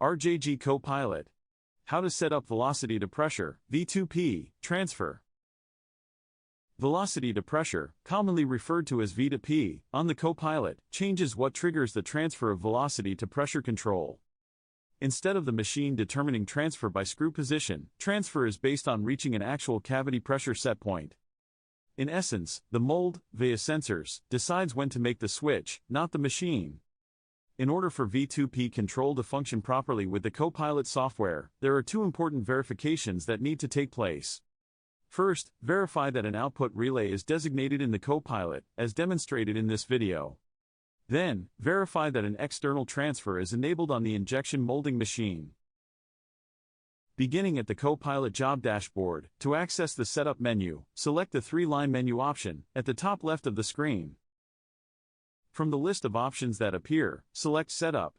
RJG CoPilot. How to set up velocity to pressure, V2P, transfer. Velocity to pressure, commonly referred to as V2P, on the CoPilot, changes what triggers the transfer of velocity to pressure control. Instead of the machine determining transfer by screw position, transfer is based on reaching an actual cavity pressure set point. In essence, the mold, via sensors, decides when to make the switch, not the machine. In order for V2P control to function properly with the CoPilot software, there are two important verifications that need to take place. First, verify that an output relay is designated in the CoPilot, as demonstrated in this video. Then, verify that an external transfer is enabled on the injection molding machine. Beginning at the CoPilot job dashboard, to access the Setup menu, select the three-line menu option at the top left of the screen. From the list of options that appear, select Setup.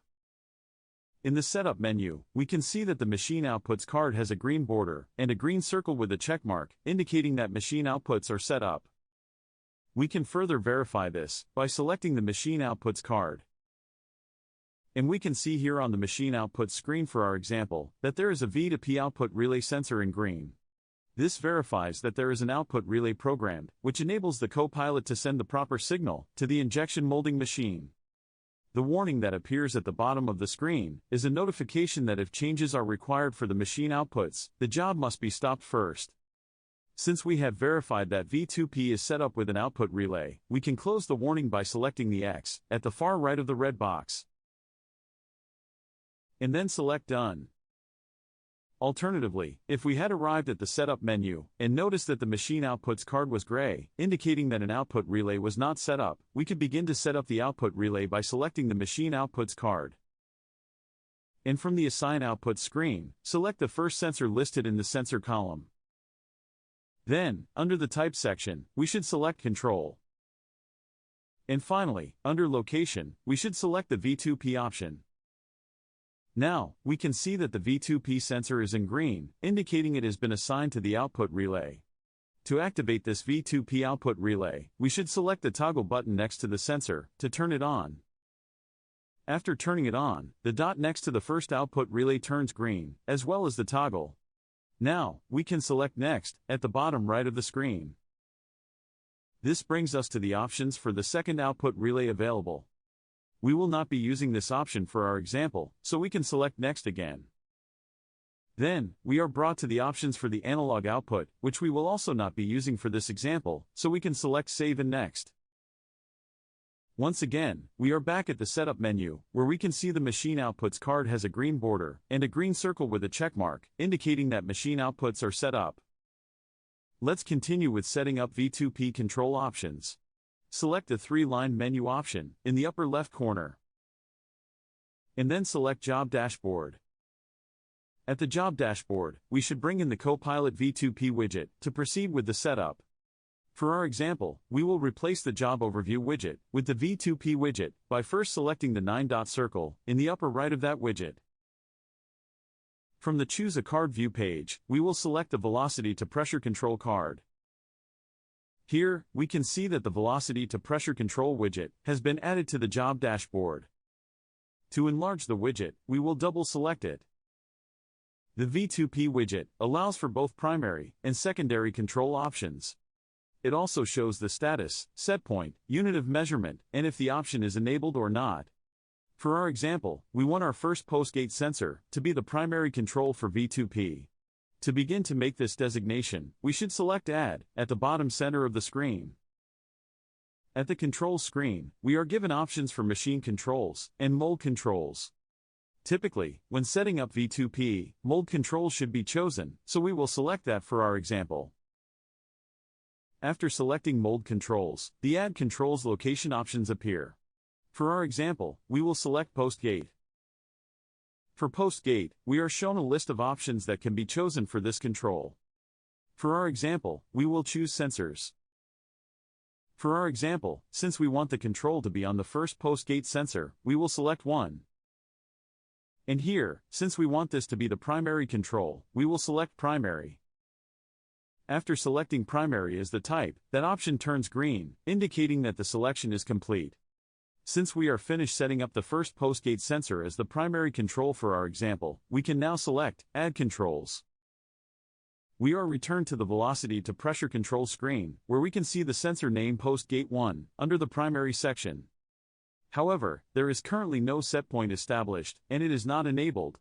In the Setup menu, we can see that the machine outputs card has a green border and a green circle with a checkmark, indicating that machine outputs are set up. We can further verify this by selecting the machine outputs card. And we can see here on the machine output screen for our example, that there is a V2P output relay sensor in green. This verifies that there is an output relay programmed, which enables the CoPilot to send the proper signal to the injection molding machine. The warning that appears at the bottom of the screen is a notification that if changes are required for the machine outputs, the job must be stopped first. Since we have verified that V2P is set up with an output relay, we can close the warning by selecting the X at the far right of the red box. And then select Done. Alternatively, if we had arrived at the Setup menu and noticed that the machine outputs card was gray, indicating that an output relay was not set up, we could begin to set up the output relay by selecting the machine outputs card. And from the Assign Output screen, select the first sensor listed in the sensor column. Then, under the Type section, we should select Control. And finally, under Location, we should select the V2P option. Now, we can see that the V2P sensor is in green, indicating it has been assigned to the output relay. To activate this V2P output relay, we should select the toggle button next to the sensor to turn it on. After turning it on, the dot next to the first output relay turns green, as well as the toggle. Now, we can select Next at the bottom right of the screen. This brings us to the options for the second output relay available. We will not be using this option for our example, so we can select Next again. Then, we are brought to the options for the analog output, which we will also not be using for this example, so we can select Save and Next. Once again, we are back at the Setup menu, where we can see the machine outputs card has a green border and a green circle with a checkmark, indicating that machine outputs are set up. Let's continue with setting up V2P control options. Select the three-line menu option in the upper left corner. And then select Job Dashboard. At the Job Dashboard, we should bring in the CoPilot V2P widget to proceed with the setup. For our example, we will replace the Job Overview widget with the V2P widget by first selecting the 9-dot circle in the upper right of that widget. From the Choose a Card view page, we will select the Velocity to Pressure Control card. Here, we can see that the Velocity to Pressure Control widget has been added to the Job Dashboard. To enlarge the widget, we will double-select it. The V2P widget allows for both primary and secondary control options. It also shows the status, setpoint, unit of measurement, and if the option is enabled or not. For our example, we want our first post-gate sensor to be the primary control for V2P. To begin to make this designation, we should select Add at the bottom center of the screen. At the Controls screen, we are given options for machine controls and mold controls. Typically, when setting up V2P, mold controls should be chosen, so we will select that for our example. After selecting mold controls, the Add Controls location options appear. For our example, we will select Post-Gate. For Post-Gate, we are shown a list of options that can be chosen for this control. For our example, we will choose Sensors. For our example, since we want the control to be on the first post-gate sensor, we will select 1. And here, since we want this to be the primary control, we will select Primary. After selecting Primary as the type, that option turns green, indicating that the selection is complete. Since we are finished setting up the first postgate sensor as the primary control for our example, we can now select Add Controls. We are returned to the velocity to pressure control screen, where we can see the sensor name postgate 1 under the primary section. However, there is currently no setpoint established, and it is not enabled.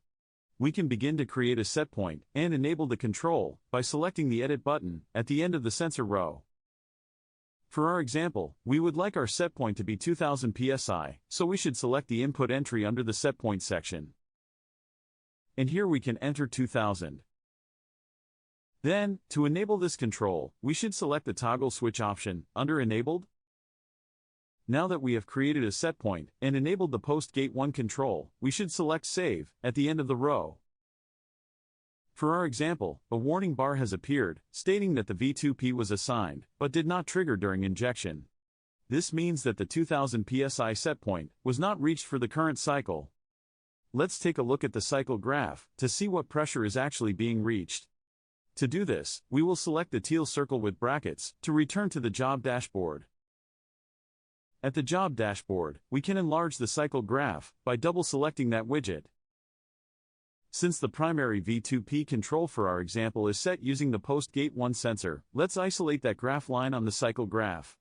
We can begin to create a setpoint and enable the control by selecting the Edit button at the end of the sensor row. For our example, we would like our setpoint to be 2000 psi, so we should select the input entry under the setpoint section. And here we can enter 2000. Then, to enable this control, we should select the toggle switch option under Enabled. Now that we have created a setpoint and enabled the postgate 1 control, we should select Save at the end of the row. For our example, a warning bar has appeared, stating that the V2P was assigned, but did not trigger during injection. This means that the 2000 psi setpoint was not reached for the current cycle. Let's take a look at the cycle graph to see what pressure is actually being reached. To do this, we will select the teal circle with brackets to return to the job dashboard. At the job dashboard, we can enlarge the cycle graph by double-selecting that widget. Since the primary V2P control for our example is set using the postgate 1 sensor, let's isolate that graph line on the cycle graph.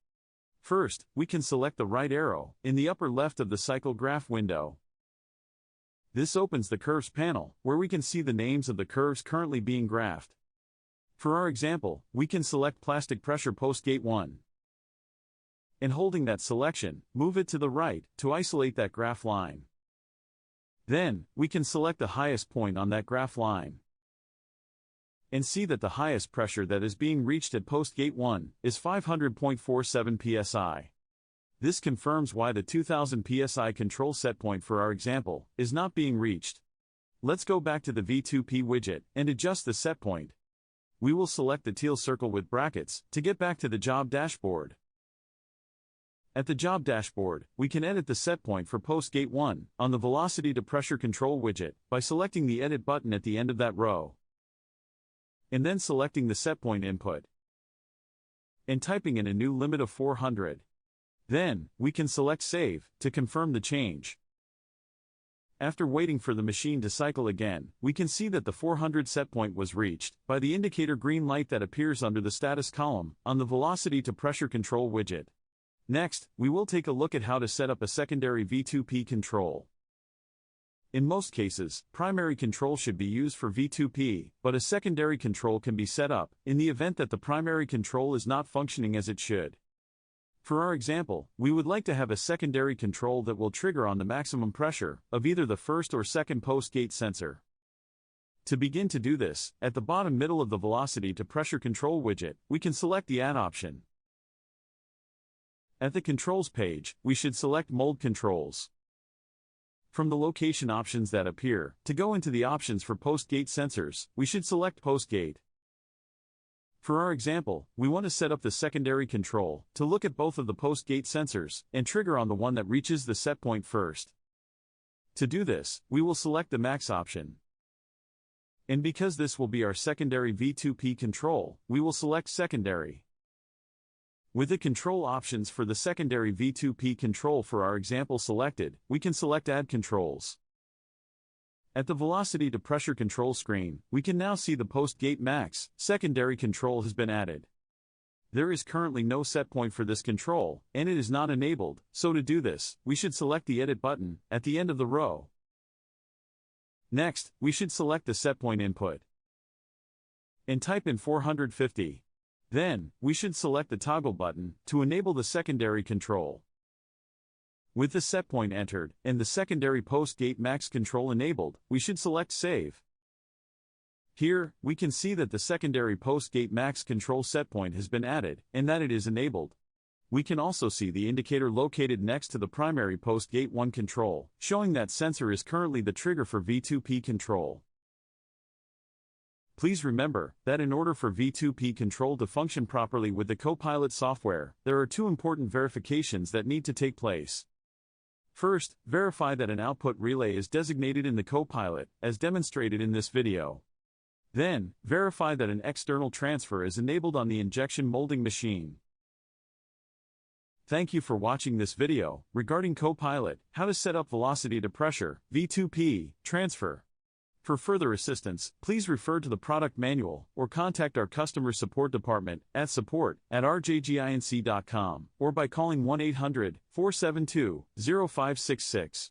First, we can select the right arrow in the upper left of the cycle graph window. This opens the curves panel, where we can see the names of the curves currently being graphed. For our example, we can select plastic pressure postgate 1. And holding that selection, move it to the right to isolate that graph line. Then, we can select the highest point on that graph line. And see that the highest pressure that is being reached at postgate 1 is 500.47 psi. This confirms why the 2000 psi control setpoint for our example is not being reached. Let's go back to the V2P widget and adjust the setpoint. We will select the teal circle with brackets to get back to the job dashboard. At the job dashboard, we can edit the setpoint for postgate 1 on the velocity to pressure control widget by selecting the Edit button at the end of that row. And then selecting the setpoint input. And typing in a new limit of 400. Then, we can select Save to confirm the change. After waiting for the machine to cycle again, we can see that the 400 setpoint was reached by the indicator green light that appears under the status column on the velocity to pressure control widget. Next, we will take a look at how to set up a secondary V2P control. In most cases, primary control should be used for V2P, but a secondary control can be set up in the event that the primary control is not functioning as it should. For our example, we would like to have a secondary control that will trigger on the maximum pressure of either the first or second postgate sensor. To begin to do this, at the bottom middle of the velocity to pressure control widget, we can select the Add option. At the Controls page, we should select Mold Controls. From the location options that appear, to go into the options for postgate sensors, we should select Postgate. For our example, we want to set up the secondary control to look at both of the postgate sensors and trigger on the one that reaches the setpoint first. To do this, we will select the Max option. And because this will be our secondary V2P control, we will select Secondary. With the control options for the secondary V2P control for our example selected, we can select Add Controls. At the velocity to pressure control screen, we can now see the postgate max secondary control has been added. There is currently no setpoint for this control, and it is not enabled, so to do this, we should select the Edit button at the end of the row. Next, we should select the setpoint input and type in 450. Then, we should select the toggle button to enable the secondary control. With the setpoint entered and the secondary postgate max control enabled, we should select Save. Here, we can see that the secondary postgate max control setpoint has been added and that it is enabled. We can also see the indicator located next to the primary postgate 1 control, showing that sensor is currently the trigger for V2P control. Please remember that in order for V2P control to function properly with the CoPilot software, there are two important verifications that need to take place. First, verify that an output relay is designated in the CoPilot, as demonstrated in this video. Then, verify that an external transfer is enabled on the injection molding machine. Thank you for watching this video regarding CoPilot, how to set up velocity to pressure, V2P, transfer. For further assistance, please refer to the product manual or contact our customer support department at support@rjginc.com or by calling 1-800-472-0566.